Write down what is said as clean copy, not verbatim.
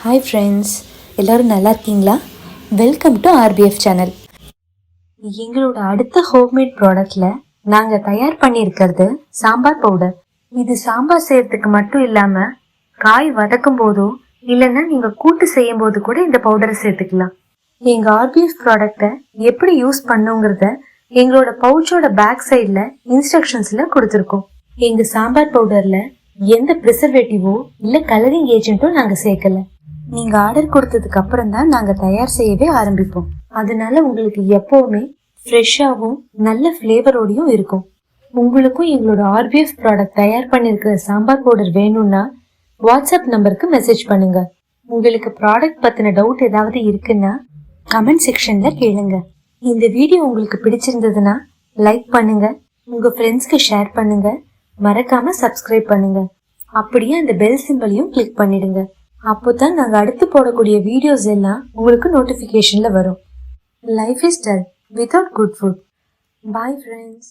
Hi friends, எல்லோரும் நல்லா இருக்கீங்களா? Welcome to RPF channel. எங்களோட அடுத்த ஹோம்மேட் ப்ராடக்டில் நாங்கள் தயார் பண்ணியிருக்கிறது சாம்பார் பவுடர். இது சாம்பார் செய்யறதுக்கு மட்டும் இல்லாமல் காய் வதக்கும் போதோ இல்லைன்னா நீங்கள் கூட்டு செய்யும் போது கூட இந்த பவுடரை சேர்த்துக்கலாம். எங்கள் ஆர்பிஎஃப் ப்ராடக்டை எப்படி யூஸ் பண்ணுங்கிறத எங்களோட பவுச்சோட பேக் சைடில் இன்ஸ்ட்ரக்ஷன்ஸில் கொடுத்துருக்கோம். எங்கள் சாம்பார் பவுடரில் எந்த ப்ரிசர்வேட்டிவோ இல்லை கலரிங் ஏஜென்ட்டும் நாங்கள் சேர்க்கல. நீங்க ஆர்டர் கொடுத்ததுக்கு அப்புறம் தான் நாங்க தயார் செய்யவே ஆரம்பிப்போம். அதனால உங்களுக்கு எப்பவுமே ஃப்ரெஷ்ஷாகவும் நல்ல ஃப்ளேவரோடையும் இருக்கும். உங்களுக்கும் எங்களோட ஆர்பிஎஃப் ப்ராடக்ட் தயார் பண்ணிருக்கிற சாம்பார் பவுடர் வேணும்னா வாட்ஸ்அப் நம்பருக்கு மெசேஜ் பண்ணுங்க. உங்களுக்கு ப்ராடக்ட் பத்தின டவுட் ஏதாவது இருக்குன்னா கமெண்ட் செக்ஷன்ல கேளுங்க. இந்த வீடியோ உங்களுக்கு பிடிச்சிருந்ததுன்னா லைக் பண்ணுங்க, உங்க ஃப்ரெண்ட்ஸ்க்கு ஷேர் பண்ணுங்க, மறக்காம சப்ஸ்கிரைப் பண்ணுங்க. அப்படியே அந்த பெல் சிம்பலையும் கிளிக் பண்ணிடுங்க. அப்போதான் நாங்கள் அடுத்து போடக்கூடிய வீடியோஸ் எல்லாம் உங்களுக்கு நோட்டிஃபிகேஷன்ல வரும். Life is dull without good food. Bye friends.